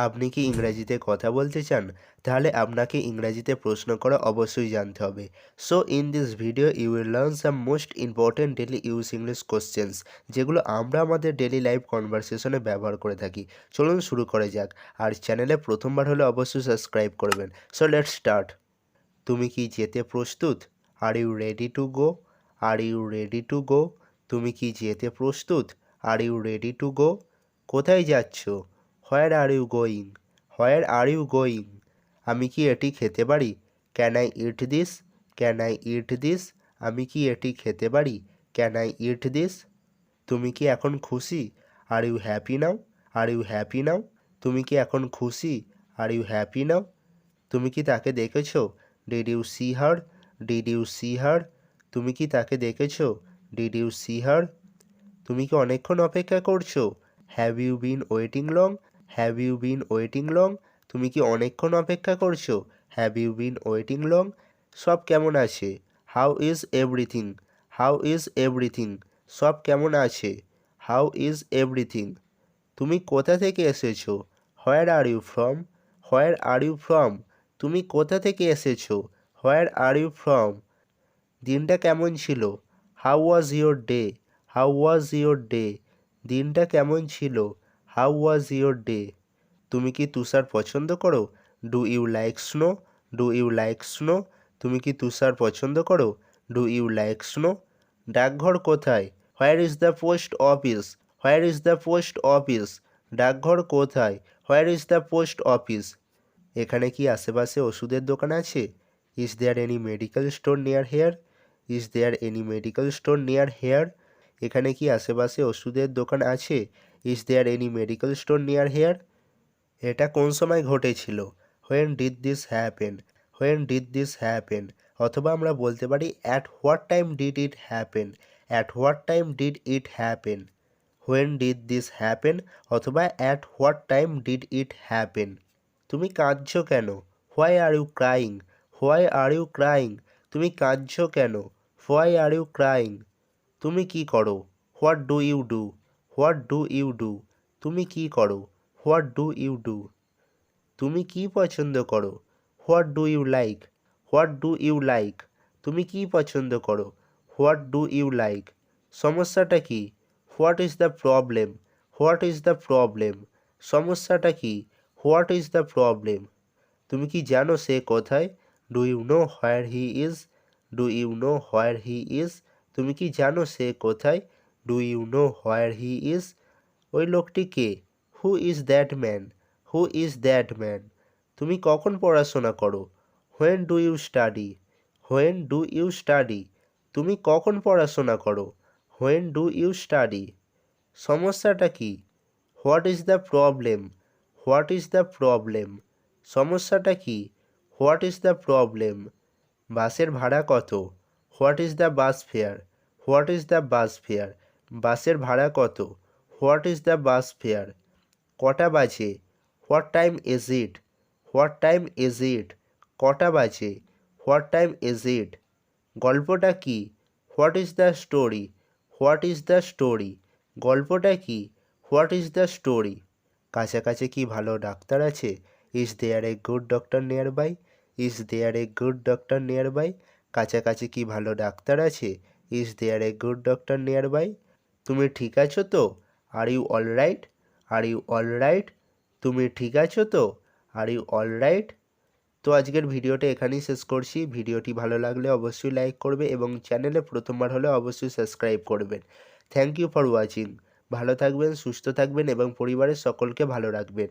আপনি কি ইংরেজিতে কথা বলতে চান? তাহলে আপনাকে ইংরেজিতে প্রশ্ন করা অবশ্যই জানতে হবে। So in this video you will learn some most important daily use English questions, যেগুলো আমরা আমাদের ডেইলি লাইফ কনভারসেশনে ব্যবহার করে থাকি। চলুন শুরু করা যাক। আর চ্যানেলে প্রথমবার হলে অবশ্যই সাবস্ক্রাইব করবেন। So let's start. তুমি কি যেতে প্রস্তুত? Are you ready to go? Are you ready to go? তুমি কি যেতে প্রস্তুত? Are you ready to go? কোথায় যাচ্ছ? Where are you going? Where are you going? আমি কি এটি খেতে পারি? Can I eat this? Can I eat this? আমি কি এটি খেতে পারি? Can I eat this? তুমি কি এখন খুশি? Are you happy now? R you happy now? তুমি কি এখন খুশি? Are you happy now? তুমি কি তাকে দেখেছো? Did you see her? Did you see her? তুমি কি তাকে দেখেছো? Did you see her? তুমি কি অনেকক্ষণ অপেক্ষা করছো? Have you been waiting long? Have you been waiting long? তুমি কি অনেকক্ষণ অপেক্ষা করছো? Have you been waiting long? সব কেমন আছে? How is everything? How is everything? সব কেমন আছে? How is everything? তুমি কোথা থেকে এসেছো? Where are you from? Where are you from? তুমি কোথা থেকে এসেছো? Where are you from? দিনটা কেমন ছিল? How was your day? How was your day? দিনটা কেমন ছিল? How was your day? তুমি কি তুষার পছন্দ করো? Do you like snow? Do you like snow? তুমি কি তুষার পছন্দ করো? Do you like snow? ডাকঘর কোথায়? Where is the post office? Where is the post office? ডাকঘর কোথায়? Where is the post office? এখানে কি আশেপাশে ওষুধের দোকান আছে? Is there any medical store near here? Is there any medical store near here? এখানে কি আশেপাশে ওষুধের দোকান আছে? Is there any medical store near here? এটা কোন সময় ঘটেছিল? When did this happen? When did this happen? অথবা আমরা বলতে পারি at what time did it happen? At what time did it happen? When did this happen অথবা at what time did it happen? তুমি কাঁদছো কেন? Why are you crying? Why are you crying? তুমি কাঁদছো কেন? Why are you crying? তুমি কি করো? What do you do? What do you do? তুমি কি করো? What do you do? তুমি কি পছন্দ করো? What do you like? What do you like? তুমি কি পছন্দ করো? What do you like? সমস্যাটা কি? What is the problem? What is the problem? সমস্যাটা কি? What is the problem? তুমি কি জানো সে কোথায়? Do you know where he is? Do you know where he is? তুমি কি জানো সে কোথায়? Do you know where he is? ওই লোকটি কে? Who is that man? Who is that man? তুমি কখন পড়াশোনা করো? When do you study? When do you study? তুমি কখন পড়াশোনা করো? When do you study? সমস্যাটা কি? What is the problem? What is the problem? সমস্যাটা কি? What is the problem? বাসের ভাড়া কত? What is the bus fare? What is the bus fare? বাসের ভাড়া কত? What is the bus fare? কটা বাজে? What time is it? What time is it? কটা বাজে? What time is it? গল্পটা কি? What is the story? What is the story? গল্পটা কি? What is the story? কাছাকাছি কি ভালো ডাক্তার আছে? Is there a good doctor nearby? Is there a good doctor nearby? কাছাকাছি কি ভালো ডাক্তার আছে? Is there a good doctor nearby? তুমি ঠিক আছো তো? Are you all right? Are you all right? তুমি ঠিক আছো তো? Are you all right? তো আজকের ভিডিওটা এখানেই শেষ করছি। ভিডিওটি ভালো লাগলে অবশ্যই লাইক করবে এবং চ্যানেলে প্রথমবার হলে অবশ্যই সাবস্ক্রাইব করবেন। Thank you for watching. ভালো থাকবেন, সুস্থ থাকবেন এবং পরিবারের সকলকে ভালো রাখবেন।